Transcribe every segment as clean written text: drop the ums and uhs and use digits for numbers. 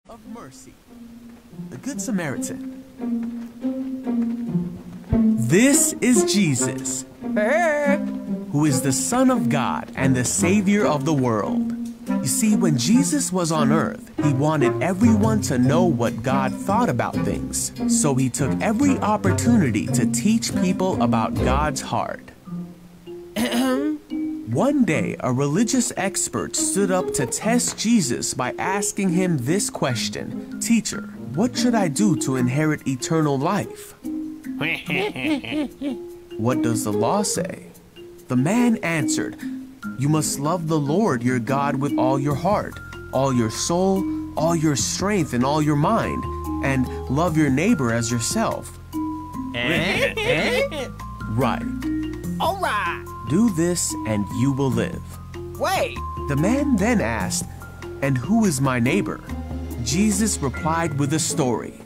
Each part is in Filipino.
of mercy. The Good Samaritan. This is Jesus, who is the Son of God and the Savior of the world. You see, when Jesus was on earth, he wanted everyone to know what God thought about things. So he took every opportunity to teach people about God's heart. One day, a religious expert stood up to test Jesus by asking him this question: "Teacher, what should I do to inherit eternal life?" What does the law say? The man answered, "You must love the Lord your God with all your heart, all your soul, all your strength, and all your mind, and love your neighbor as yourself." Right. All right. Do this and you will live. Wait. The man then asked, "And who is my neighbor?" Jesus replied with a story.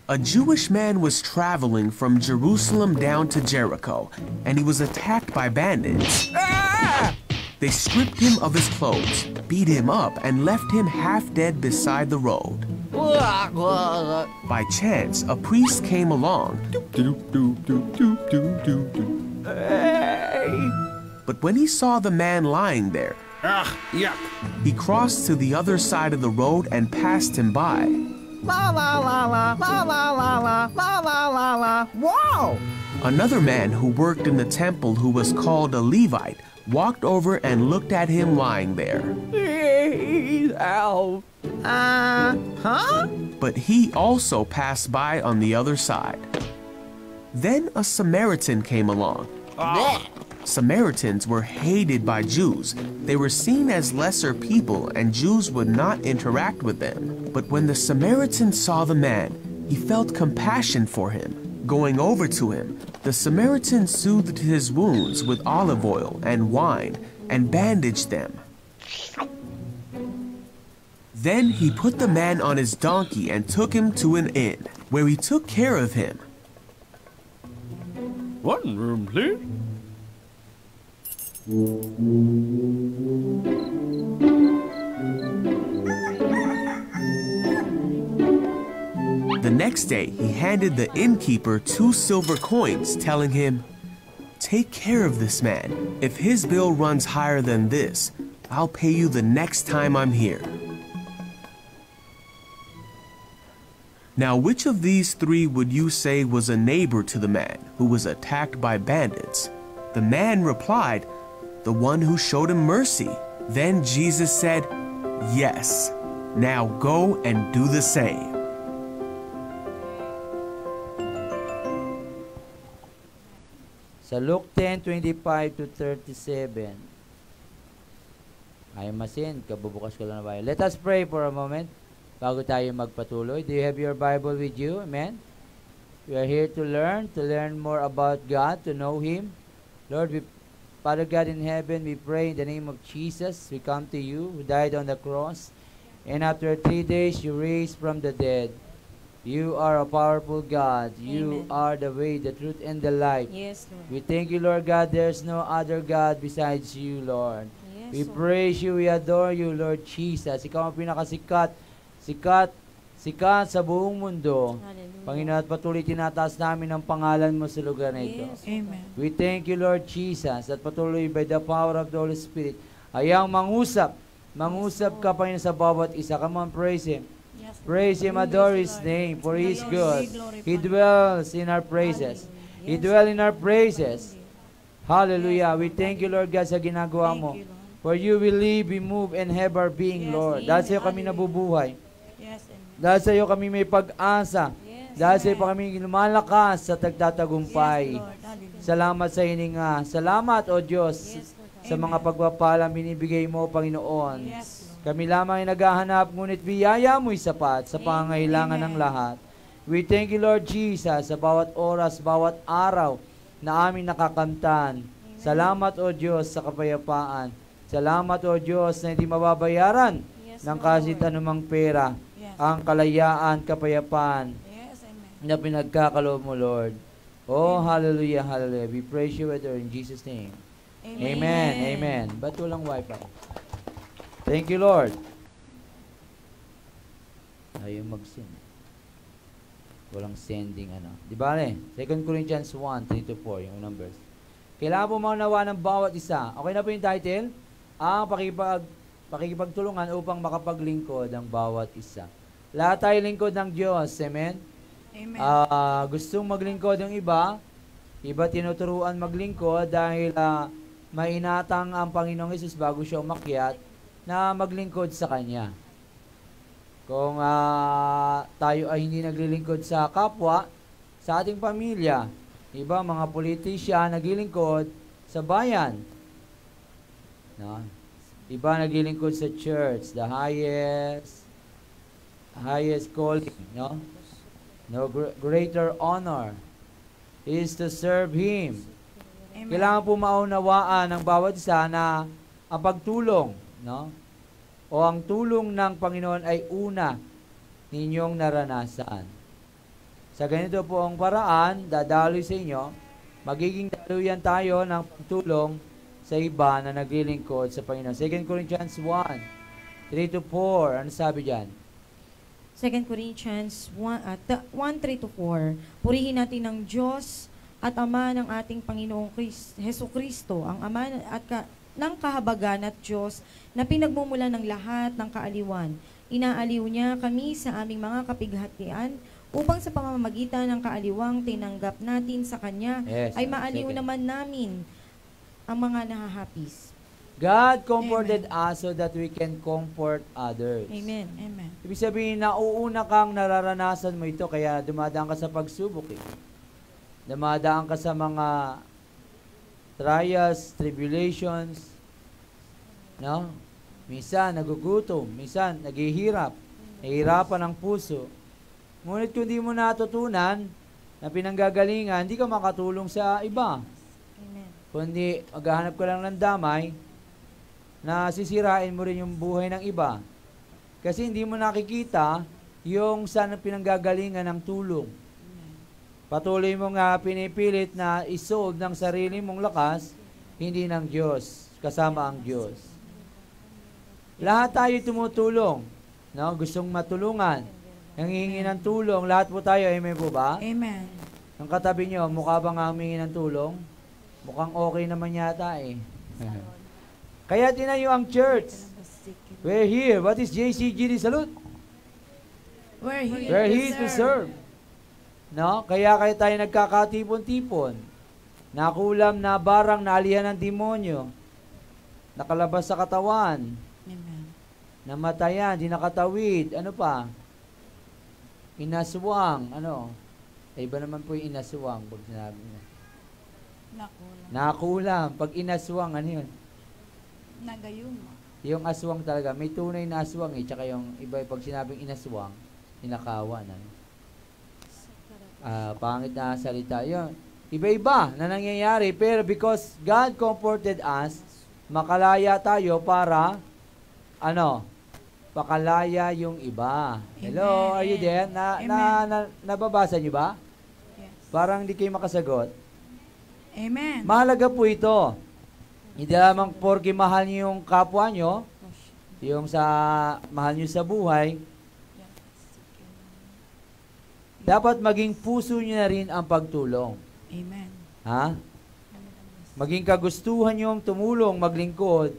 A Jewish man was traveling from Jerusalem down to Jericho, and he was attacked by bandits. Ah! They stripped him of his clothes, beat him up, and left him half dead beside the road. By chance, a priest came along. But when he saw the man lying there, Yuck. he crossed to the other side of the road and passed him by. La la la la la la la la la la la la. Wow! Another man who worked in the temple, who was called a Levite, walked over and looked at him lying there. Please help. Huh? But he also passed by on the other side. Then a Samaritan came along. Samaritans were hated by Jews. They were seen as lesser people, and Jews would not interact with them. But when the Samaritan saw the man, he felt compassion for him. Going over to him, the Samaritan soothed his wounds with olive oil and wine and bandaged them. Then he put the man on his donkey and took him to an inn, where he took care of him. One room, please. The next day, he handed the innkeeper 2 silver coins, telling him, "Take care of this man. If his bill runs higher than this, I'll pay you the next time I'm here." Now, which of these 3 would you say was a neighbor to the man who was attacked by bandits? The man replied, "The one who showed him mercy." Then Jesus said, "Yes. Now go and do the same." Sa Luke 10:25 to 37. Ay masin, kabubukas ko lang na Bible. Let us pray for a moment bago tayo magpatuloy. Do you have your Bible with you? Amen? We are here to learn more about God, to know Him. Lord, Father God in heaven, we pray in the name of Jesus. We come to you who died on the cross, and after 3 days you raised from the dead. You are a powerful God. You are the way, the truth, and the life. Yes, Lord. We thank you, Lord God. There's no other God besides you, Lord. Yes, We Lord. praise you, we adore you, Lord Jesus. Ikaw ang pinakasikat, sikat sa buong mundo. Hallelujah. Panginoon, at patuloy tinataas namin ang pangalan mo sa lugar na ito. Yes, Amen. We thank you, Lord Jesus, at patuloy by the power of the Holy Spirit, ayang mangusap ka, Panginoon, sa bawat isa. Come on, praise Him. Yes, Lord. Praise Him, adore His name, for He is good. He Glorify. dwells in our praises. Hallelujah. He Yes, dwells in Lord. our praises. Hallelujah. Yes, We thank you, Lord God, sa ginagawa Thank mo. you, Lord. For you will live, we move, and have our being, Yes, Lord. amen. Dahil sa iyo kami Hallelujah. nabubuhay. Yes, Amen. Dahil sa iyo kami may pag-asa. Yes, Dahil sa iyo Amen. pa kami lumalakas sa tagtatagumpay. Yes, Lord. Hallelujah. Salamat sa hininga. Salamat, O Diyos, Yes, Lord. sa mga Amen. pagpapalang binibigay mo, Panginoon. Yes, Lord. Kami lamang ay naghahanap, ngunit biyaya mo'y sapat sa Amen. pangangailangan ng Amen. lahat. We thank you, Lord Jesus, sa bawat oras, bawat araw na aming nakakamtan. Salamat, O Diyos, sa kapayapaan. Salamat, O Diyos, na hindi mababayaran Yes, ng Lord. kahit anumang pera. Yes. Ang kalayaan, kapayapaan Yes, Amen. na pinagkakaloob mo, Lord. Oh, hallelujah, hallelujah. We praise you, Lord, in Jesus' name. Amen, amen. Ba't walang wifi? Thank you, Lord. Ayaw mag-send. Walang sending ano. Di ba rin? 2 Corinthians 1, 3-4, yung unang verse. Kailangan po maunawa ng bawat isa. Okay na po yung title? Ang pakikipagtulungan upang makapaglingkod ang bawat isa. Lahat tayo lingkod ng Diyos. Amen? Amen. Gustong maglingkod ng iba tinuturuan maglingkod dahil mainatang ang Panginoong Hesus bago siya umakyat na maglingkod sa Kanya. Kung tayo ay hindi naglilingkod sa kapwa, sa ating pamilya, iba mga politisyan naglilingkod sa bayan. No? Iba naglilingkod sa church, the highest calling, no? No greater honor is to serve Him. Amen. Kailangan po maunawaan ng bawat isa na ang pagtulong, no? O ang tulong ng Panginoon ay una ninyong naranasan. Sa ganito po ang paraan, dadaloy sa inyo, magiging daluyan tayo ng pagtulong sa iba na naglilingkod sa Panginoon. 2 Corinthians 1, 3-4, ano sabi dyan? 2 Corinthians 1:3-4. Purihin natin ng Diyos at Ama ng ating Panginoong Hesus Kristo, ang Ama ng kahabagan at Diyos na pinagmumula ng lahat ng kaaliwan. Inaaliw niya kami sa aming mga kapighatian upang sa pamamagitan ng kaaliwang tinanggap natin sa Kanya ay maaliw naman namin ang mga nahahapis. God comforted us so that we can comfort others. Amen. Amen. Ibig sabihin, nauuna kang nararanasan mo ito, kaya dumadaan ka sa pagsubok. Dumadaan ka sa mga trials, tribulations, no? Minsan nagugutom, minsan naghihirap, nahihirapan ang puso. Ngunit kung di mo natutunan na pinanggagalingan, hindi ka makatulong sa iba. Amen. Kundi maghahanap ka lang ng damay na sisirain mo rin yung buhay ng iba. Kasi hindi mo nakikita yung saan pinanggagalingan ng tulong. Patuloy mo nga pinipilit na isolve ng sarili mong lakas, hindi ng Diyos, kasama ang Diyos. Lahat tayo tumutulong, no? Gustong matulungan, nangihingi ng tulong, lahat po tayo, amen po ba? Amen. Ang katabi nyo, mukha bang humingi ng tulong? Mukhang okay naman yata eh. Kaya tinayo ang church. We're here. What is JCGD Salute? We're here to serve. No? Kaya tayo nagkakatipon-tipon. Nakulam na barang naalihan ng demonyo. Nakalabas sa katawan. Amen. Namatayan, di nakatawid. Ano pa? Inaswang. Ano? Iba naman po yung inaswang. Pag sinabi mo. Nakulam. Pag inaswang, ano yun? Nagayuma. Yung aswang talaga. May tunay na aswang eh. Tsaka yung iba, pag sinabing inaswang, inakawan. Ano? Pangit na salita yun. Iba-iba na nangyayari, pero because God comforted us, makalaya tayo para, pakalaya yung iba. Hello, are you there? Nababasa niyo ba? Yes. Parang hindi kayo makasagot. Amen. Mahalaga po ito. Hindi lamang porke mahal niyo yung kapwa nyo, yung mahal niyo sa buhay, dapat maging puso niyo na rin ang pagtulong. Amen. Ha? Maging kagustuhan niyong tumulong, maglingkod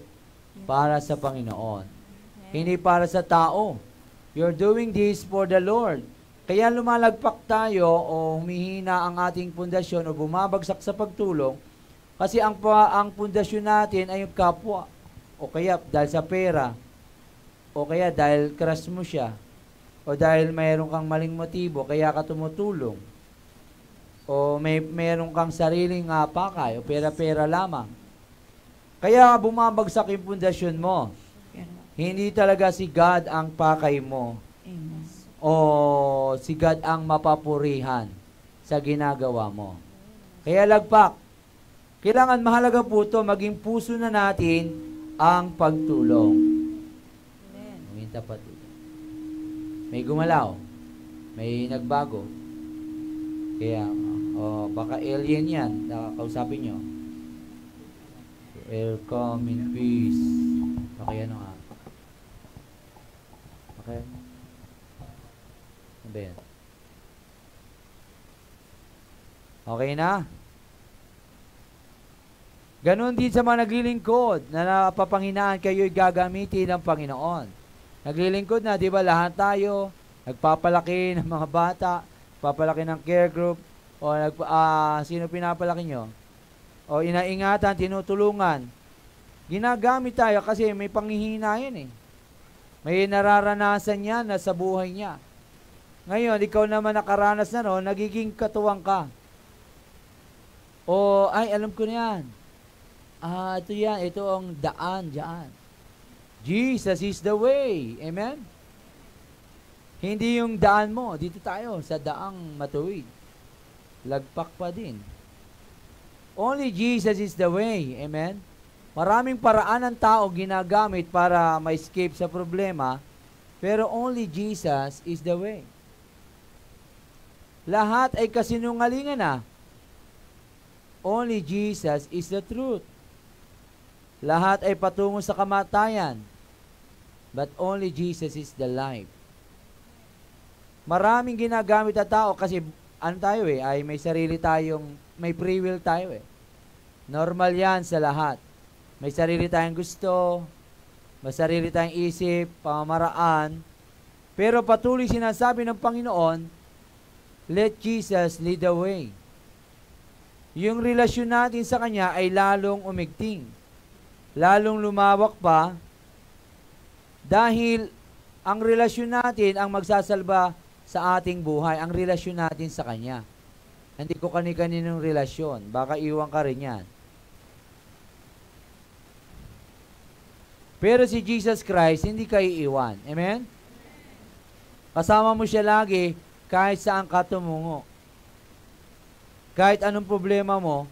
para sa Panginoon. Hindi para sa tao. You're doing this for the Lord. Kaya lumalagpak tayo o humihina ang ating pundasyon o bumabagsak sa pagtulong kasi ang pundasyon natin ay yung kapwa. O kaya dahil sa pera. O kaya dahil crush mo siya. O dahil mayroon kang maling motibo, kaya ka tumutulong. O mayroon kang sariling pakay, o pera-pera lamang. Kaya bumabagsak yung pundasyon mo. Hindi talaga si God ang pakay mo. Amen. O si God ang mapapurihan sa ginagawa mo. Kaya lagpak. Kailangan mahalaga po ito, maging puso na natin ang pagtulong. Huminta pa dito. May gumalaw. May nagbago. Kaya, baka alien yan. Nakakausapin nyo. Welcome in peace. Okay, ano nga. Okay. Ano ba yan? Okay na? Ganon din sa mga naglilingkod na napapanghinaan kayo'y gagamitin ng Panginoon. Naglilingkod na, di ba, lahat tayo, nagpapalaki ng mga bata, nagpapalaki ng care group, o sino pinapalaki nyo? O inaingatan, tinutulungan. Ginagamit tayo kasi may panghihina yan eh. May nararanasan niya na sa buhay niya. Ngayon, ikaw naman nakaranas na no, nagiging katuwang ka. O, ay, alam ko na yan. Ito yan, ito ang daan dyan. Jesus is the way. Amen? Hindi yung daan mo. Dito tayo, sa daang matuwid. Lagpak pa din. Only Jesus is the way. Amen? Maraming paraan ng tao ginagamit para ma-escape sa problema, pero only Jesus is the way. Lahat ay kasinungalingan na. Only Jesus is the truth. Lahat ay patungo sa kamatayan, but only Jesus is the life. Maraming ginagamit na tao kasi ano tayo ay may sarili tayong, may free will tayo Normal yan sa lahat. May sarili tayong gusto, may sarili tayong isip, pamamaraan, pero patuloy sinasabi ng Panginoon, let Jesus lead the way. Yung relasyon natin sa Kanya ay lalong umigting, lalong lumawak pa, dahil ang relasyon natin ang magsasalba sa ating buhay, ang relasyon natin sa Kanya. Hindi ko kani-kaninong relasyon, baka iwan ka rin yan. Pero si Jesus Christ, hindi ka iiwan. Amen? Kasama mo siya lagi kahit saan ka tumungo. Kahit anong problema mo,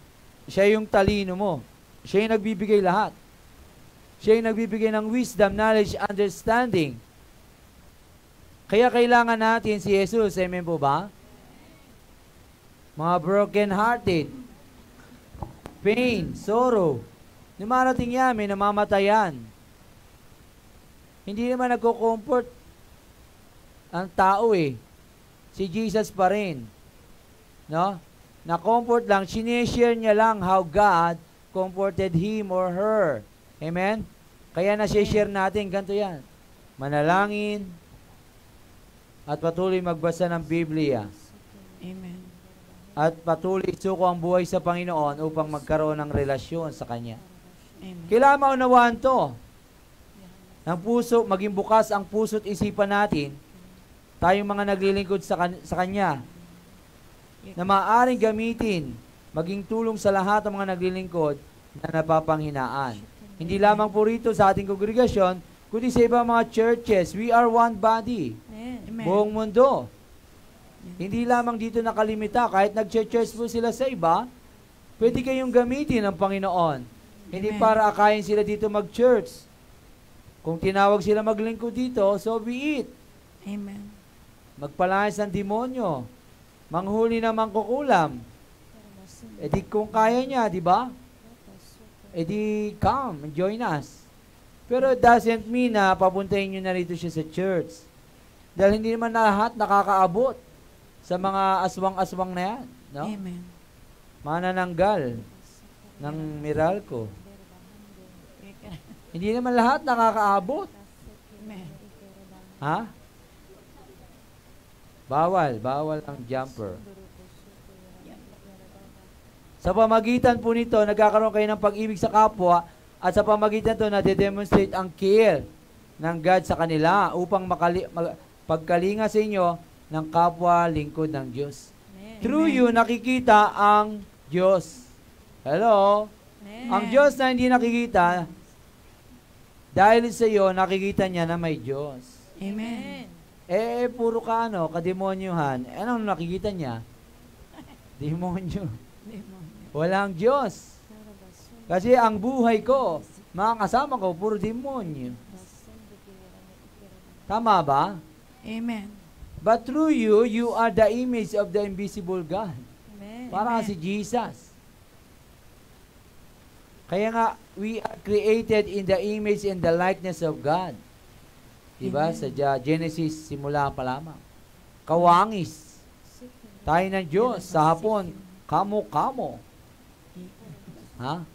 siya yung talino mo. Siya yung nagbibigay lahat. Siya yung nagbibigay ng wisdom, knowledge, understanding. Kaya kailangan natin si Jesus. Amen po ba? Mga broken-hearted, pain, sorrow, dumarating yan, may namamatayan. Hindi naman nagko-comfort ang tao Si Jesus pa rin. No? Na-comfort lang, sinishare niya lang how God comforted him or her. Amen? Kaya na-share natin, ganito yan. Manalangin, at patuloy magbasa ng Biblia. Amen. At patuloy suko ang buhay sa Panginoon upang magkaroon ng relasyon sa Kanya. Amen. Kailangan maunawaan to. Ang puso, maging bukas ang puso at isipan natin, tayong mga naglilingkod sa Kanya, na maaaring gamitin, maging tulong sa lahat ng mga naglilingkod na napapanghinaan. Hindi lamang po rito sa ating kongregasyon, kundi sa ibang mga churches. We are one body. Amen. Buong mundo. Hindi lamang dito nakalimita, kahit nag-church po sila sa iba, pwede kayong gamitin ng Panginoon. Hindi Amen. para akayin sila dito mag-church. Kung tinawag sila maglingkod dito, so be it. Amen. Magpalayas ng demonyo. Manghuli ng mangkukulam. E di kung kaya niya, di ba? E di come and join us. Pero it doesn't mean na papuntahin nyo na rito siya sa church. Dahil hindi naman na lahat nakakaabot sa mga aswang-aswang na yan. No? Amen. Manananggal ng Meralco. Hindi naman lahat nakakaabot. Amen. Ha? Bawal ang jumper. Sa pamagitan po nito, nagkakaroon kayo ng pag-ibig sa kapwa at sa pamagitan ito, nade-demonstrate ang care ng God sa kanila upang pagkalinga sa inyo ng kapwa lingkod ng Diyos. Amen. Through you, nakikita ang Diyos. Hello? Amen. Ang Diyos na hindi nakikita, dahil sa iyo, nakikita niya na may Diyos. Amen. Puro ka kademonyuhan. Anong nakikita niya? Demonyo. Walang Diyos. Kasi ang buhay ko, mga kasama ko, puro demonyo. Tama ba? Amen. But through you, you are the image of the invisible God. Amen. Para si Jesus. Kaya nga, we are created in the image and the likeness of God. Diba? Amen. Sa Genesis, simula pa lamang. Kawangis. Tayo ng Diyos. Sa hapon, kamo-kamo. Ha?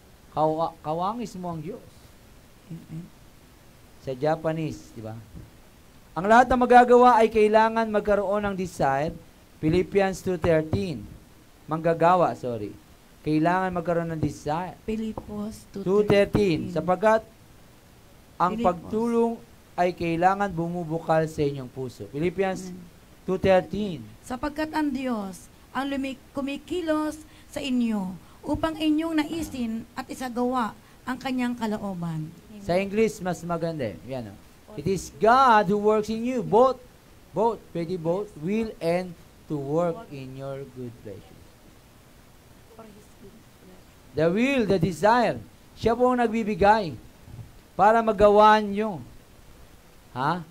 Kawangis mo ang Diyos. Sa Japanese, di ba? Ang lahat na magagawa ay kailangan magkaroon ng desire. Philippians 2:13. Manggagawa, sorry. Kailangan magkaroon ng desire. Pilipos 2:13. Sapagkat ang Pilipos. pagtulong ay kailangan bumubukal sa inyong puso. Philippians 2:13. Sapagkat ang Diyos ang kumikilos sa inyo upang inyong naisin at isagawa ang kanyang kalooban. Sa English, mas maganda. Yan, It is God who works in you, both, pwede both, will and to work in your good pleasure. The will, the desire, siya po ang nagbibigay para magawa nyo. Ha?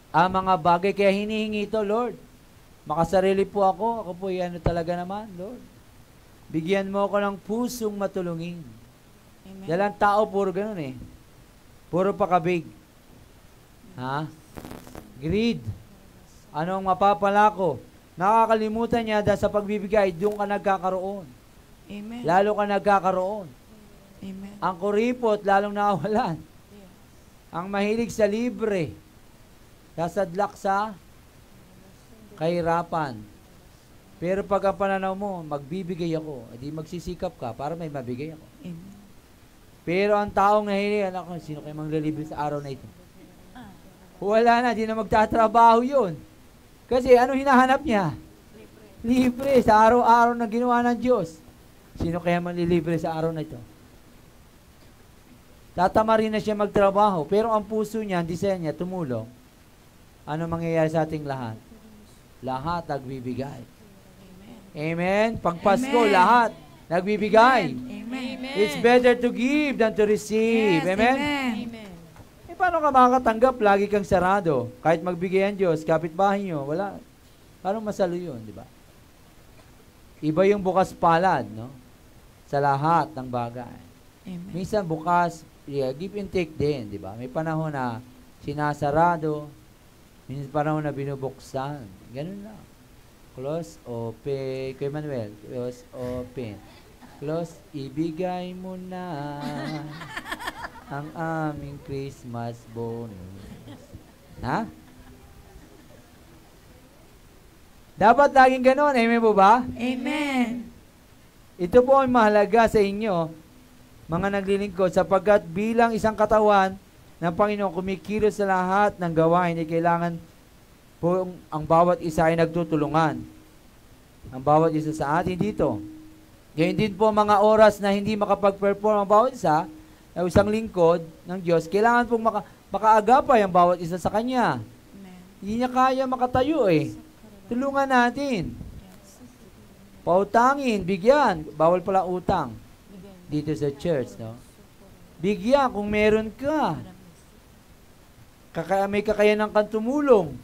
Ang mga bagay, kaya hinihingi ito, Lord. Makasarili po ako po yan talaga naman, Lord. Bigyan mo ako ng pusong matulungin. Amen. Dalang tao, puro ganun eh. Puro pakabig. Ha? Greed. Anong mapapala ko? Nakakalimutan niya dahil sa pagbibigay, doon ka nagkakaroon. Amen. Lalo ka nagkakaroon. Amen. Ang kuripot, lalong nakawalan. Ang mahilig sa libre, sasadlak sa kahirapan. Pero pag ang pananaw mo, magbibigay ako, edi magsisikap ka para may mabigay ako. Amen. Pero ang taong nahilig, anak ko, sino kayo manglilibre sa araw na ito? Wala na, di na magtatrabaho yun. Kasi ano hinahanap niya? Libre sa araw-araw na ginawa ng Diyos. Sino kaya manlilibre sa araw na ito? Tatama rin na siya magtrabaho, pero ang puso niya, ang design niya, tumulong. Ano mangyayari sa ating lahat? Lahat nagbibigay. Amen? Pag Pasko, Amen. lahat nagbibigay. Amen. It's better to give than to receive. Yes, Amen? Amen. Eh, paano ka makakatanggap? Lagi kang sarado. Kahit magbigay ang Diyos, kapitbahay nyo, wala. Paano masalo yun, di ba? Iba yung bukas palad, no? Sa lahat ng bagay. Amen. Minsan bukas, give and take din, di ba? May panahon na sinasarado, may panahon na binubuksan. Ganun lang. Close, open. Kay Manuel, close, open. Close, ibigay mo na ang aming Christmas bonus. Ha? Dapat laging ganon. Amen po ba? Amen. Ito po ay mahalaga sa inyo, mga naglilingkod, sapagkat bilang isang katawan ng Panginoon, kumikilos sa lahat ng gawain, ay kailangan po ang bawat isa ay nagtutulungan. Ang bawat isa sa atin dito. Ngayon din po mga oras na hindi makapag-perform ang bawat isa, na isang lingkod ng Diyos, kailangan pong makaagapay ang bawat isa sa Kanya. Amen. Hindi niya kaya makatayo eh. Tulungan natin. Pautangin, bigyan. Bawal pala utang dito sa church, no? Bigyan kung meron ka. May kakayanan kang tumulong.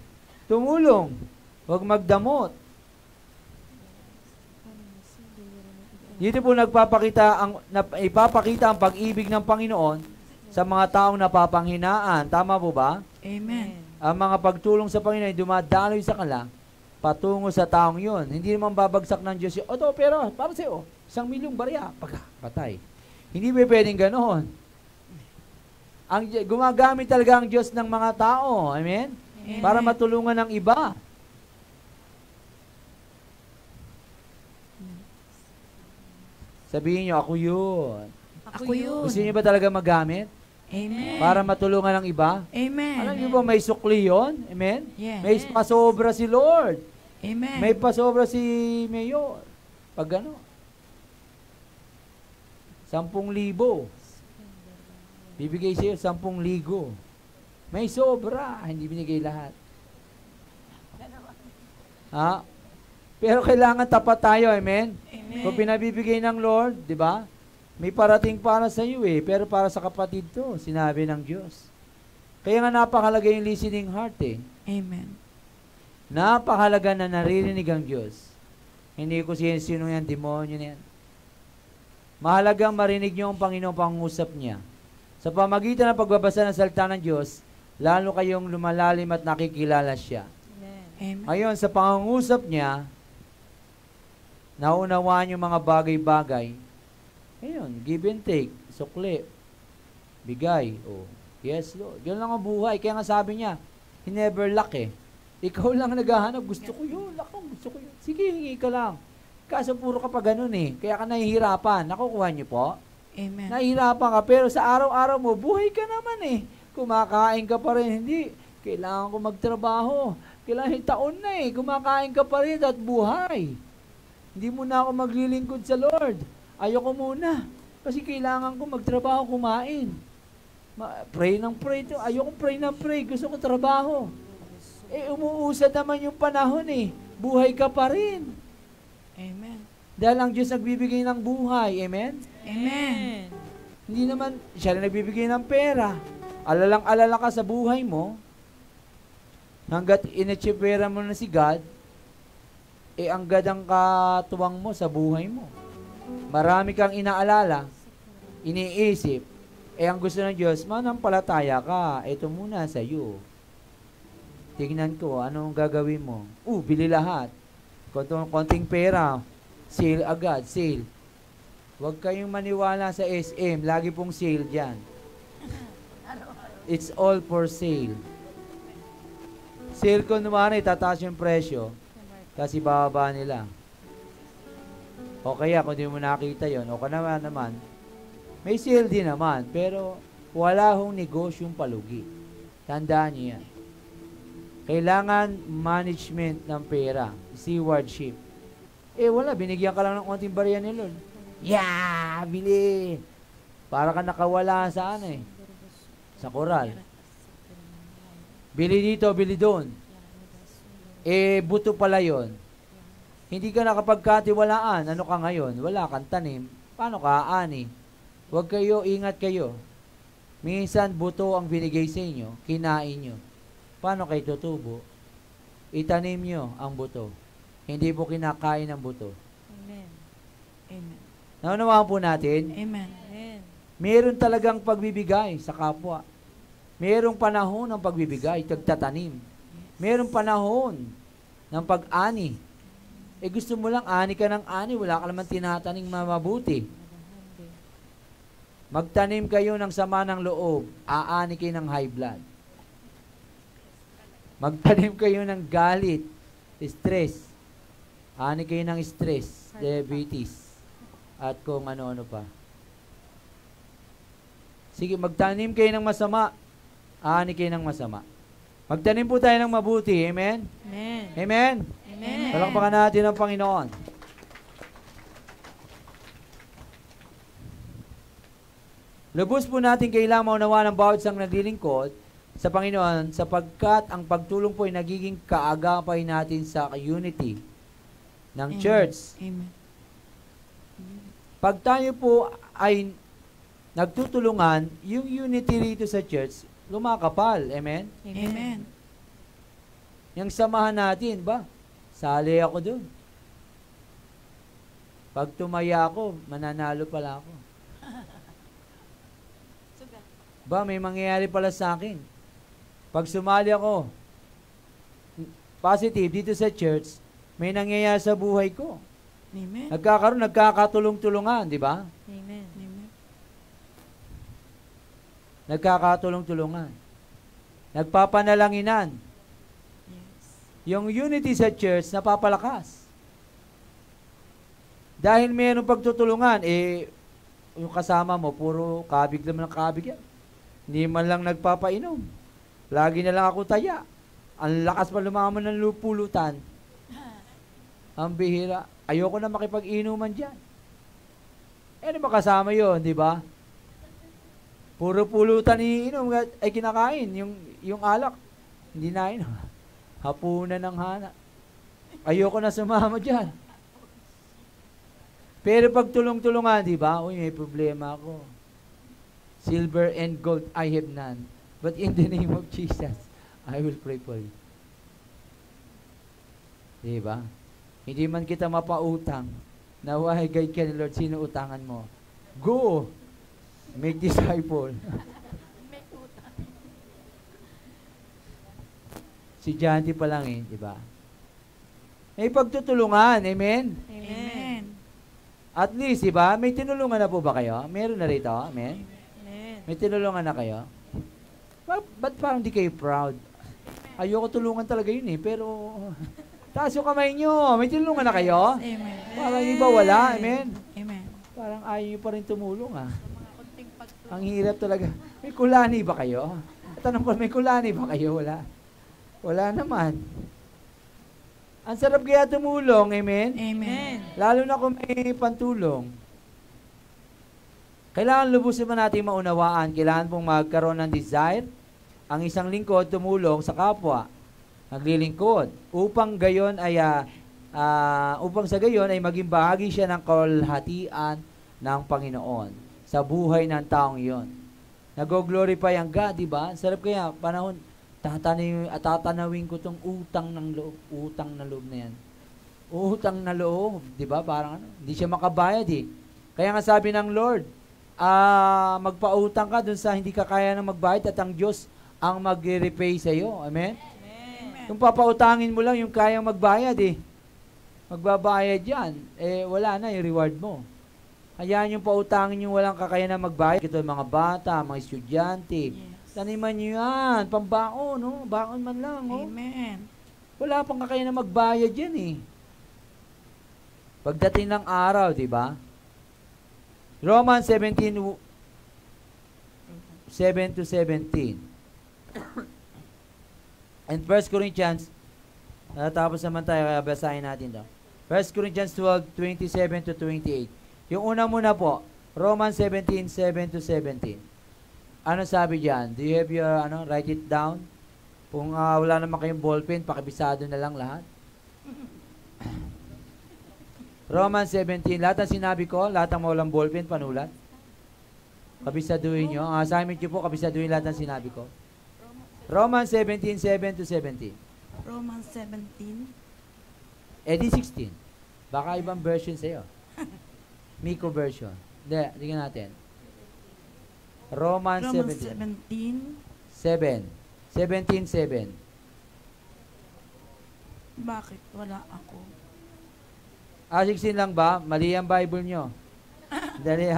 Tumulong. Huwag magdamot. Dito po ipapakita ang pag-ibig ng Panginoon sa mga taong napapanghinaan. Tama po ba? Amen. Ang mga pagtulong sa Panginoon ay dumadaloy sa kanila patungo sa taong yun. Hindi naman babagsak ng Diyos, o pero para sa'yo, 1,000,000 barya, patay. Hindi ba pwedeng ganoon? Gumagamit talaga ang Diyos ng mga tao, amen? Amen. Para matulungan ng iba. Sabihin nyo, ako yun. Ako yun. Gusto niyo ba talaga magamit? Amen. Para matulungan ng iba? Amen. Alam niyo ba may sukli yun? Amen? Yes. May pasobra si Lord. Amen. May pasobra si Mayor. Pag ano? 10,000. Bibigay siya 10,000. May sobra. Hindi binigay lahat. Ha? Pero kailangan tapat tayo. Amen? Amen. Kung pinabibigay ng Lord, di ba? May parating para sa iyo eh. Pero para sa kapatid to, sinabi ng Diyos. Kaya nga napakalaga yung listening heart eh. Amen. Napakahalaga na naririnig ang Diyos. Hindi ko sino yan, demonyo na yan. Mahalagang marinig niyo ang Panginoong pangusap niya. Sa pamagitan ng pagbabasa ng salita ng Diyos, lalo kayong lumalalim at nakikilala siya. Amen. Ngayon, sa pangungusap niya, naunawaan yung mga bagay-bagay. Ngayon, give and take, sukli, bigay. Oh, yes, Lord. Yun lang ang buhay. Kaya nga sabi niya, he never lack eh. Ikaw lang naghahanap, gusto ko yun, gusto ko yun. Sige, hingi ka lang. Kaso puro ka pa ganun eh. Kaya ka nahihirapan. Nakukuha niyo po? Amen. Nahihirapan ka, pero sa araw-araw mo, buhay ka naman eh. Kumakain ka pa rin, hindi. Kailangan ko magtrabaho. Kailangan taon na eh. Kumakain ka pa rin at buhay. Hindi mo na ako maglilingkod sa Lord. Ayoko muna. Kasi kailangan ko magtrabaho, kumain. Pray ng pray. Ayoko pray ng pray. Gusto ko trabaho. Umuusad naman yung panahon eh. Buhay ka pa rin. Amen. Dahil ang Diyos nagbibigay ng buhay. Amen? Amen. Hindi naman, siya rin nagbibigay ng pera. Alalang-alala ka sa buhay mo. Hanggat inetsipera mo na si God, ang gadang katuwang mo sa buhay mo. Marami kang inaalala, iniisip, ang gusto ng Diyos, manampalataya ka, ito muna sa iyo. Tingnan ko, anong gagawin mo? Bili lahat. Konting pera, sale agad, sale. Huwag kayong maniwala sa SM, lagi pong sale dyan. It's all for sale. Sale ko naman, tataas yung presyo, kasi bababa nila. O kaya, kung di mo nakita yon, o naman, may sale din naman, pero wala hong negosyong palugi. Tandaan niyo yan. Kailangan management ng pera, stewardship. Wala, binigyan ka lang ng konting barya ni Lord. Yeah, bili. Para ka nakawala sa sa koral. Bili dito, bili doon. Buto pala yon. Hindi ka nakapagkatiwalaan. Ano ka ngayon? Wala kang tanim. Paano ka aani? Huwag kayo, ingat kayo. Minsan, buto ang binigay sa inyo, kinain nyo. Paano kayo tutubo? Itanim nyo ang buto. Hindi po kinakain ang buto. Amen. Amen. Naunawaan po natin? Amen. Amen. Meron talagang pagbibigay sa kapwa. Merong panahon ng pagbibigay, tagtatanim. Merong panahon ng pag-ani. Gusto mo lang, ani ka ng ani, wala ka naman tinataning mabuti. Magtanim kayo ng sama ng loob, aani kayo ng high blood. Magtanim kayo ng galit, stress. Ani kayo ng stress, diabetes, at kung ano-ano pa. Sige, magtanim kayo ng masama, ani kayo ng masama. Magtanim po tayo ng mabuti, amen? Amen. Amen? Amen. Palakpakan natin ang Panginoon. Lubos po natin kailangan maunawa ng bawat isang naglilingkod sa Panginoon sapagkat ang pagtulong po ay nagiging kaagapay natin sa unity ng Amen. church. Amen. Pag tayo po ay nagtutulungan, yung unity rito sa church, lumakapal. Amen? Amen. Yung samahan natin, ba? Sali ako dun. Pag tumaya ako, mananalo pala ako. Ba, may mangyayari pala sa akin. Pag sumali ako, positive, dito sa church, may nangyayari sa buhay ko. Amen. Nagkakatulong-tulungan, di ba? Amen. Amen. Nagkakatulong-tulungan. Nagpapanalanginan. Yes. Yung unity sa church, napapalakas. Dahil mayroong pagtutulungan, yung kasama mo, puro kabig naman ng kabig yan. Hindi man lang nagpapainom. Lagi na lang ako taya. Ang lakas pa lumaman ng pulutan. Ang bihira. Ayoko na makipag-inuman dyan. Ano ba kasama yun, di ba? Puro pulutan iinom ay kinakain. Yung alak, hindi na inom. Hapunan ng hana. Ayoko na sumama dyan. Pero pag tulong-tulungan, di ba? Uy, may problema ako. Silver and gold, I have none. But in the name of Jesus, I will pray for you. Di ba? Hindi man kita mapautang. Nawahay guide ka ni Lord, sino utangan mo? Go! Make disciple. Estudyante pa lang di ba? May pagtutulungan, amen? Amen. At least, di ba? May tinulungan na po ba kayo? Meron na rito, amen? Amen. May tinulungan na kayo? Ba't parang di kayo proud? Ayoko tulungan talaga yun pero taas yung kamay nyo. May tinulungan na kayo? Amen. Parang iba wala, amen? Amen. Parang ayaw nyo pa rin tumulong, Ang hirap talaga. May kulani ba kayo? Tanong ko, may kulani ba kayo? Wala. Wala naman. Ang sarap kaya tumulong, amen? Amen. Lalo na kung may pantulong. Kailangan lubusin mo natin maunawaan. Kailangan pong magkaroon ng desire ang isang lingkod tumulong sa kapwa. Naglilingkod. Upang sa gayon ay maging bahagi siya ng kalahatian ng Panginoon sa buhay ng taong iyon. Nag-glorify ang God, di ba? Sarap kaya, panahon, tatanawin ko tong utang ng loob na yan. Utang na loob, di ba? Parang hindi siya makabayad Kaya nga sabi ng Lord, magpautang ka dun sa hindi ka kaya na magbayad at ang Diyos ang mag-repay sa iyo. Amen? Amen. Kung papautangin mo lang yung kayang magbayad magbabayad yan, wala na yung reward mo. Hayaan yung pautangin yung walang kakaya na magbayad. Ito mga bata, mga estudyante. Yes. Taniman nyo yan, pambaon, baon man lang. Amen. Wala pang kakaya na magbayad yan Pagdating ng araw, di ba? Romans 17, 7-17. And 1 Corinthians, natapos naman tayo, kaya basahin natin daw. 1 Corinthians 12, 27-28. Yung una muna po, Romans 17, 7-17. Ano sabi dyan? Do you have your, write it down? Kung wala naman kayong ballpen, pakibisado na lang lahat. Romans 17, lahat ng sinabi ko, lahat ng walang ballpen, panulat. Kabisaduhin nyo. Ang assignment nyo po, kabisaduhin lahat ng sinabi ko. Romans 17, 7-17. Romans 17. Edi 16. Baka ibang version sa'yo. Miko version. Hindi, tingnan natin. Romans 17. 7. 17:7. Bakit wala ako? 16 lang ba? Mali ang Bible nyo. Dali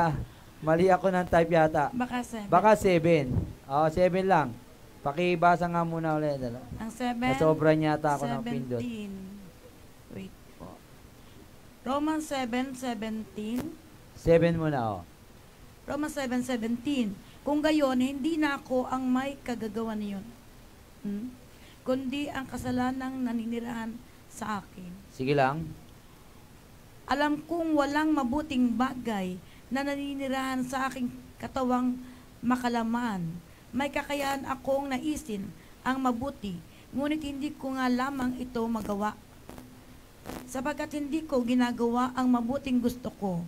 Mali ako ng type yata. Baka 7. Baka 7. 7 lang. Pakibasa nga muna ulit. Ang 7. Nasobra niya yata ako ng pindot. 17. Wait po. Romans 7:17. 7 muna, Romans 7:17. Kung gayon, hindi na ako ang may kagagawa niyon. Kundi ang kasalanang naninirahan sa akin. Sige lang. Alam kong walang mabuting bagay na naninirahan sa aking katawang makalaman. May kakayahan akong naisin ang mabuti, ngunit hindi ko nga lamang ito magawa. Sapagkat hindi ko ginagawa ang mabuting gusto ko,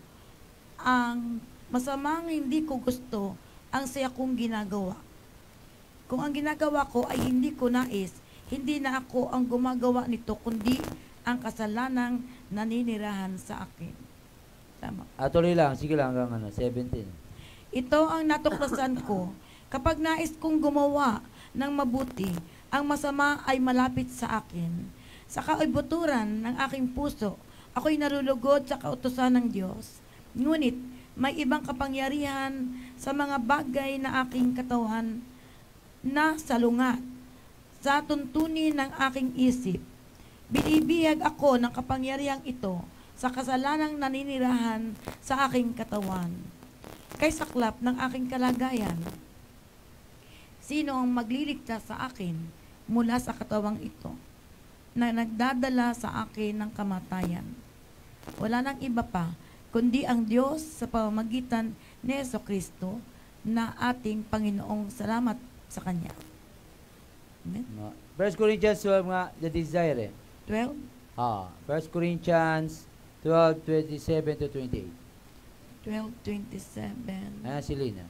ang masamang hindi ko gusto, ang saya kong ginagawa. Kung ang ginagawa ko ay hindi ko nais, hindi na ako ang gumagawa nito, kundi ang kasalanang naninirahan sa akin. Tama. Tuloy lang. Sige lang hanggang 17. Ito ang natuklasan ko. Kapag nais kong gumawa ng mabuti, ang masama ay malapit sa akin. Sa kaibuturan ng aking puso, ako'y narulugod sa kautusan ng Diyos. Ngunit, may ibang kapangyarihan sa mga bagay na aking katawan na salungat sa tuntunin ng aking isip. Binibihag ako ng kapangyarihang ito sa kasalanang naninirahan sa aking katawan. Kay saklap ng aking kalagayan, sino ang magliligtas sa akin mula sa katawang ito na nagdadala sa akin ng kamatayan? Wala nang iba pa, kundi ang Diyos sa pamamagitan ni Jesucristo na ating Panginoong salamat sa Kanya. Amen? 1 Corinthians 12 nga, the desire 12? 1 Corinthians 12:27-28. 12:27. Ayan si Lina.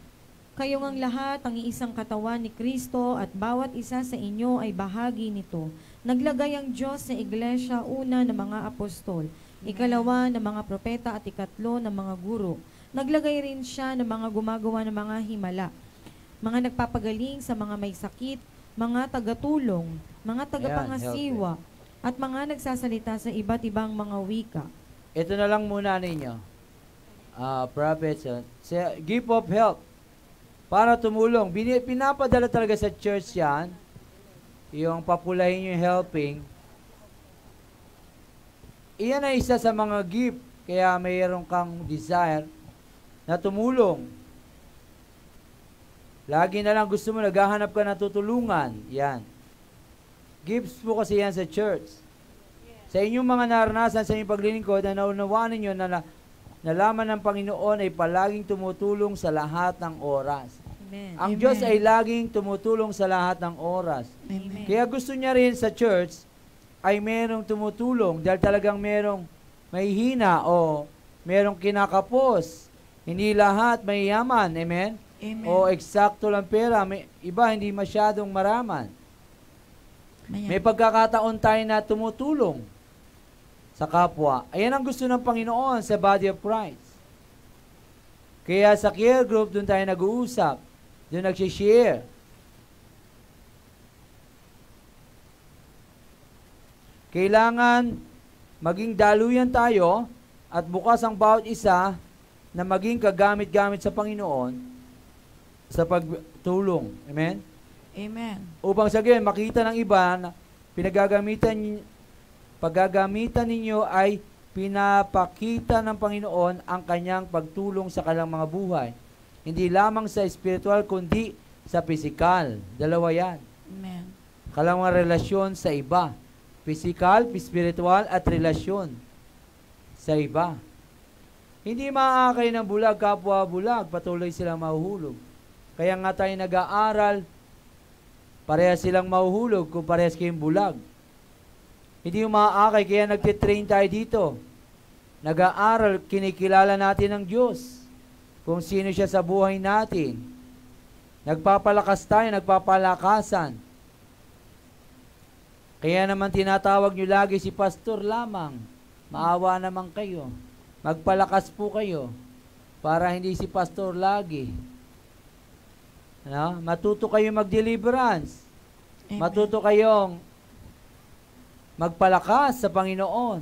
Kayong ang lahat ang iisang katawan ni Kristo at bawat isa sa inyo ay bahagi nito. Naglagay ang Diyos sa iglesia una ng mga apostol, ikalawa ng mga propeta at ikatlo ng mga guro. Naglagay rin siya ng mga gumagawa ng mga himala, mga nagpapagaling sa mga may sakit, mga tagatulong, mga tagapangasiwa, at mga nagsasalita sa iba't ibang mga wika. Ito na lang muna ninyo. Prophets, gift of help para tumulong. Pinapadala talaga sa church yan, yung papulahin yung helping. Iyan ay isa sa mga gift, kaya mayroon kang desire na tumulong. Lagi na lang gusto mo, naghahanap ka ng tutulungan. Yan. Gifts po kasi yan sa church. Sa inyong mga naranasan sa inyong paglilingkod, na naunawaan ninyo na nalaman ng Panginoon ay palaging tumutulong sa lahat ng oras. Amen. Ang Diyos ay laging tumutulong sa lahat ng oras. Amen. Kaya gusto niya rin sa church ay merong tumutulong dahil talagang merong may hina o merong kinakapos. Hindi lahat may yaman. Amen? Amen. O eksakto lang pera. May iba hindi masyadong maraman. May pagkakataon tayo na tumutulong sa kapwa. Ayan ang gusto ng Panginoon sa body of Christ. Kaya sa care group, doon tayo nag-uusap. Doon nag-share. Kailangan maging daluyan tayo at bukas ang bawat isa na maging kagamit-gamit sa Panginoon sa pagtulong. Amen? Amen. Upang sa gayon, makita ng iba na paggagamitan ninyo ay pinapakita ng Panginoon ang kanyang pagtulong sa kanilang mga buhay. Hindi lamang sa spiritual, kundi sa physical. Dalawa yan. Amen. Kalawang relasyon sa iba. Physical, spiritual, at relasyon sa iba. Hindi maaakay ng bulag, kapwa bulag, patuloy silang mahuhulog. Kaya nga tayo nag-aaral, parehas silang mahuhulog kung parehas kayong bulag. Hindi yung maaakay, kaya nagtitrain tayo dito. Nag-aaral, kinikilala natin ang Diyos. Kung sino siya sa buhay natin. Nagpapalakas tayo, nagpapalakasan. Kaya naman tinatawag nyo lagi si pastor lamang. Maawa naman kayo. Magpalakas po kayo para hindi si pastor lagi. Ano? Matuto kayong mag-deliverance. Amen. Matuto kayong magpalakas sa Panginoon.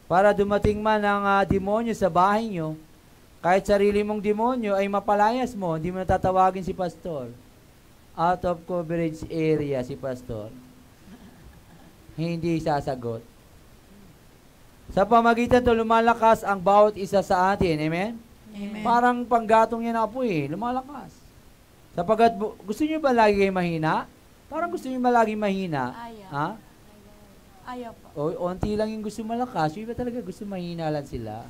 Para dumating man ang demonyo sa bahay nyo, kahit sarili mong demonyo ay mapalayas mo, hindi mo natatawagin si pastor. Out of coverage area si pastor. Hindi sasagot. Sa pamagitan to lumalakas ang bawat isa sa atin. Amen? Amen. Parang panggatong yan ako lumalakas. Sapagkat gusto niyo ba lagi kayo mahina? Parang gusto niyo ba lagi mahina? Ayaw. Ha? Ayaw po. O onti lang yung gusto malakas, yung iba talaga gusto mahina lang sila.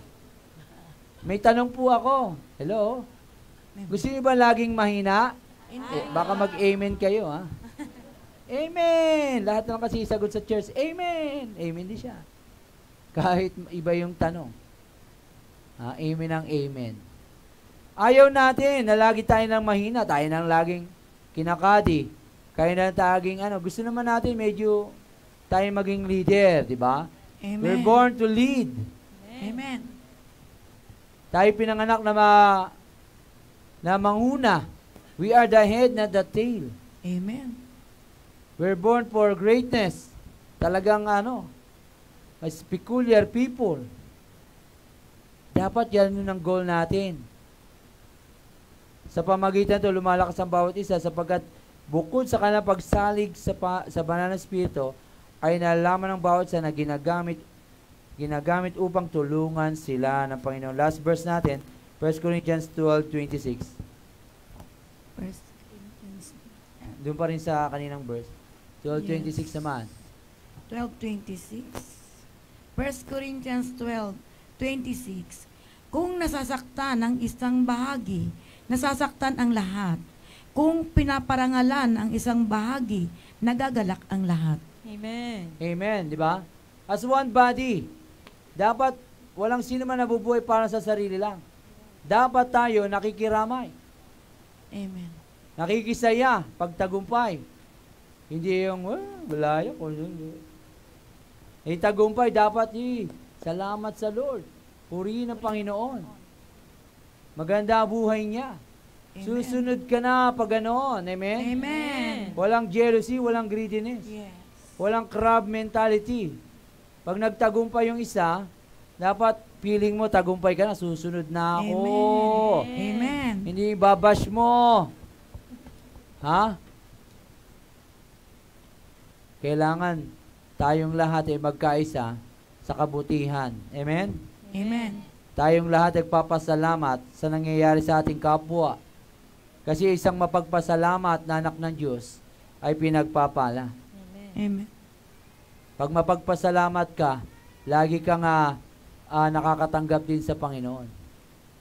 May tanong po ako. Hello? Gusto niyo ba laging mahina? Baka mag-amen kayo, ha? Amen! Lahat naman kasi sagot sa church, amen! Amen din siya. Kahit iba yung tanong. Amen ang amen. Ayaw natin na lagi tayo nang mahina, tayo nang laging kinakadi. Kaya na taging gusto naman natin medyo tayo maging leader, di ba? Amen. We're born to lead. Amen. Tayo pinanganak na manguna. We are the head, not the tail. Amen. We're born for greatness. Talagang as peculiar people. Dapat yan yun ang goal natin. Sa pamagitan ito, lumalakas ang bawat isa sapagkat bukod sa kanilang pagsalig sa banal na Espiritu, ay nalaman ng bawat isa na ginagamit upang tulungan sila ng Panginoon. Last verse natin, 1 Corinthians 12:26. First Corinthians Doon pa rin sa kaninang verse. 12:26 naman. 12:26. 1 Corinthians 12:26. Kung nasasaktan ang isang bahagi, nasasaktan ang lahat. Kung pinaparangalan ang isang bahagi, nagagalak ang lahat. Amen. Amen, di ba? As one body, dapat walang sino man nabubuhay para sa sarili lang. Dapat tayo nakikiramay. Amen. Nakikisaya pagtagumpay. Hindi yung, wala yun. Tagumpay dapat salamat sa Lord. Purihin ang Panginoon. Maganda ang buhay niya. Amen. Susunod ka na pag ganoon. Amen? Amen. Walang jealousy, walang greediness. Yes. Walang crab mentality. Pag nagtagumpay yung isa, dapat feeling mo tagumpay ka na, susunod na ako. Amen. Hindi babash mo. Ha? Kailangan tayong lahat ay magkaisa sa kabutihan. Amen? Amen. Tayong lahat ay papasalamat sa nangyayari sa ating kapwa. Kasi isang mapagpasalamat na anak ng Diyos ay pinagpapala. Amen. Pag mapagpasalamat ka, lagi kang nakakatanggap din sa Panginoon.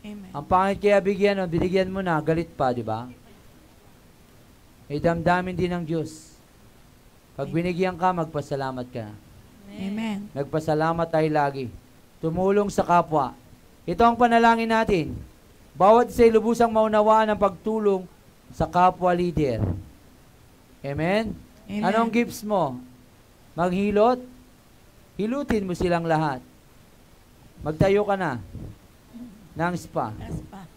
Amen. Ang pangit kaya binigyan mo na, galit pa, di ba? May damdamin din ng Diyos. Pag binigyan ka, magpasalamat ka na. Amen. Nagpasalamat tayo lagi. Tumulong sa kapwa. Ito ang panalangin natin. Bawat isa'y lubusang maunawaan ang pagtulong sa kapwa leader. Amen? Amen. Anong gifts mo? Maghilot? Hilutin mo silang lahat. Magtayo ka na ng spa. Yes pa.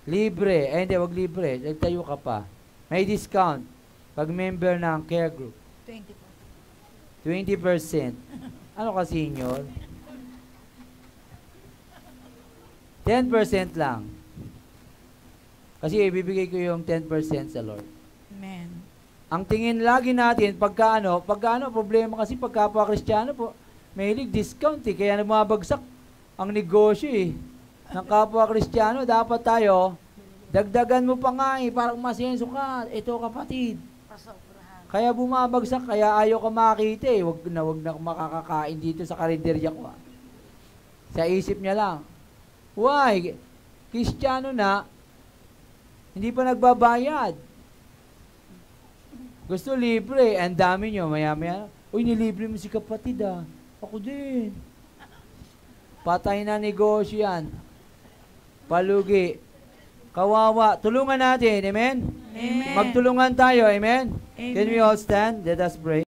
Libre. Hindi, wag libre. Nagtayo ka pa. May discount pag member ng care group. 20%. Ano ka, senior? 10% lang. Kasi ibibigay ko yung 10% sa Lord. Amen. Ang tingin lagi natin, pagka problema kasi pagkapwa-Kristiyano po, mahilig discount eh. Kaya bumabagsak ang negosyo eh. Ng kapwa-Kristiyano, dapat tayo, dagdagan mo pa nga eh, parang masenso ka. Ito kapatid. Kaya bumabagsak, kaya ayaw ka makita eh. Wag na makakakain dito sa karinderya ko. Sa isip niya lang. Why? Kristiyano na, hindi pa nagbabayad. Gusto libre, ang dami nyo, maya-maya, uy, nilibre mo si kapatid ah. Ako din. Patay na negosyo yan. Palugi. Kawawa. Tulungan natin, amen? Amen. Magtulungan tayo, amen? Amen. Can we all stand? Let us pray.